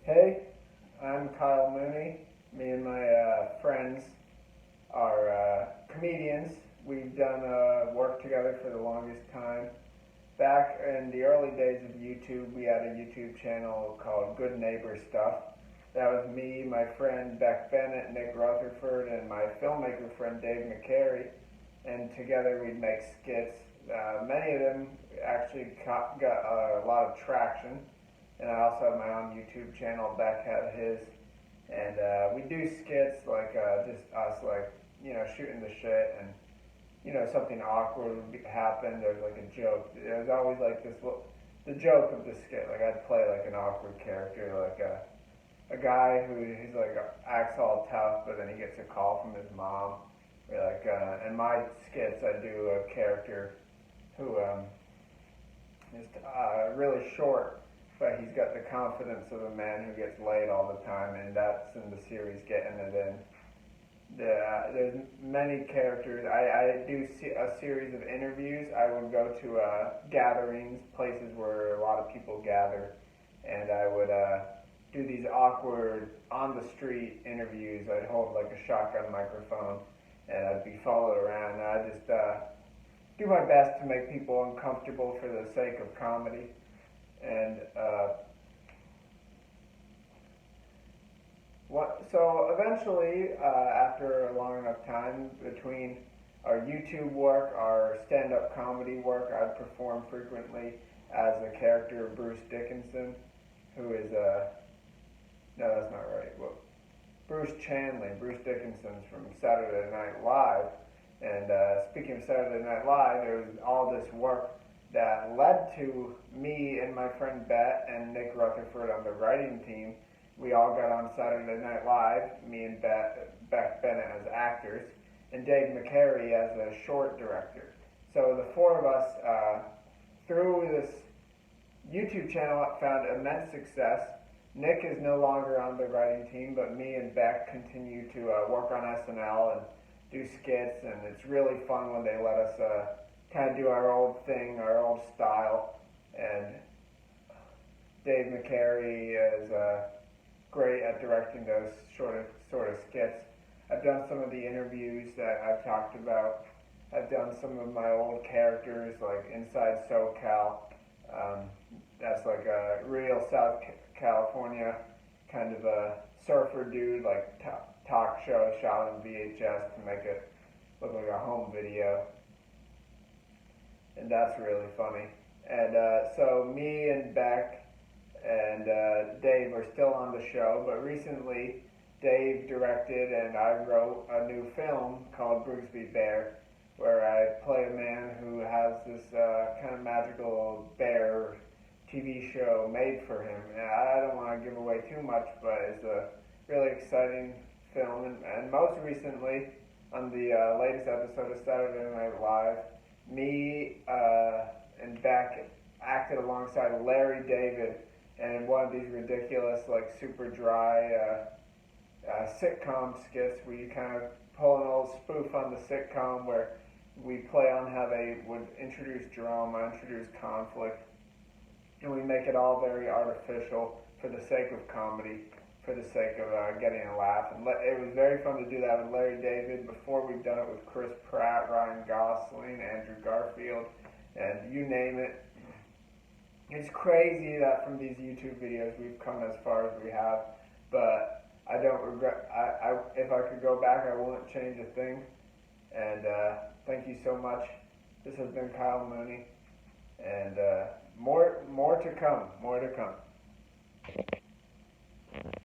Hey, I'm Kyle Mooney. Me and my friends are comedians. We've done work together for the longest time. Back in the early days of YouTube, we had a YouTube channel called Good Neighbor Stuff. That was me, my friend Beck Bennett, Nick Rutherford, and my filmmaker friend Dave McCary. And together we'd make skits. Many of them actually got a lot of traction. And I also have my own YouTube channel. Beck had his, and we do skits like just us, like shooting the shit, and something awkward would happen. There's like a joke. There's always like the joke of the skit. Like I'd play like an awkward character, like a guy he's like acts all tough, but then he gets a call from his mom. Or like in my skits, I do a character who is really short, but he's got the confidence of a man who gets laid all the time, and that's in the series Getting It In. There's many characters. I do a series of interviews. I would go to gatherings, places where a lot of people gather, and I would do these awkward on-the-street interviews. I'd hold like a shotgun microphone, and I'd be followed around, and I just do my best to make people uncomfortable for the sake of comedy. And so eventually, after a long enough time between our YouTube work, our stand-up comedy work, I'd perform frequently as a character of Bruce Dickinson, who is no, that's not right. Well, Bruce Chanley. Bruce Dickinson's from Saturday Night Live. And speaking of Saturday Night Live, there was all this work that led to me and my friend Bet and Nick Rutherford on the writing team. We all got on Saturday Night Live, me and Beck Bennett as actors, and Dave McCary as a short director. So the four of us, through this YouTube channel, found immense success. Nick is no longer on the writing team, but me and Beck continue to work on SNL and do skits, and it's really fun when they let us kind of do our old thing, our old style. And Dave McCary is great at directing those sort of skits. I've done some of the interviews that I've talked about. I've done some of my old characters, like Inside SoCal. That's like a real South California kind of a surfer dude, like talk show shot on VHS to make it look like a home video. And that's really funny. And so me and Beck and Dave are still on the show, but recently Dave directed and I wrote a new film called Brigsby Bear, where I play a man who has this kind of magical bear TV show made for him. And I don't want to give away too much, but it's a really exciting film. And most recently, on the latest episode of Saturday Night Live, me and Beck acted alongside Larry David in one of these ridiculous, like super dry sitcom skits where you kind of pull an old spoof on the sitcom where we play on how they would introduce drama, introduce conflict, and we make it all very artificial for the sake of comedy, for the sake of getting a laugh. And it was very fun to do that with Larry David. Before, we've done it with Chris Pratt, Ryan Gosling, Andrew Garfield, and you name it. It's crazy that from these YouTube videos we've come as far as we have, but I don't regret. If I could go back, I wouldn't change a thing. And thank you so much. This has been Kyle Mooney, and more to come. More to come.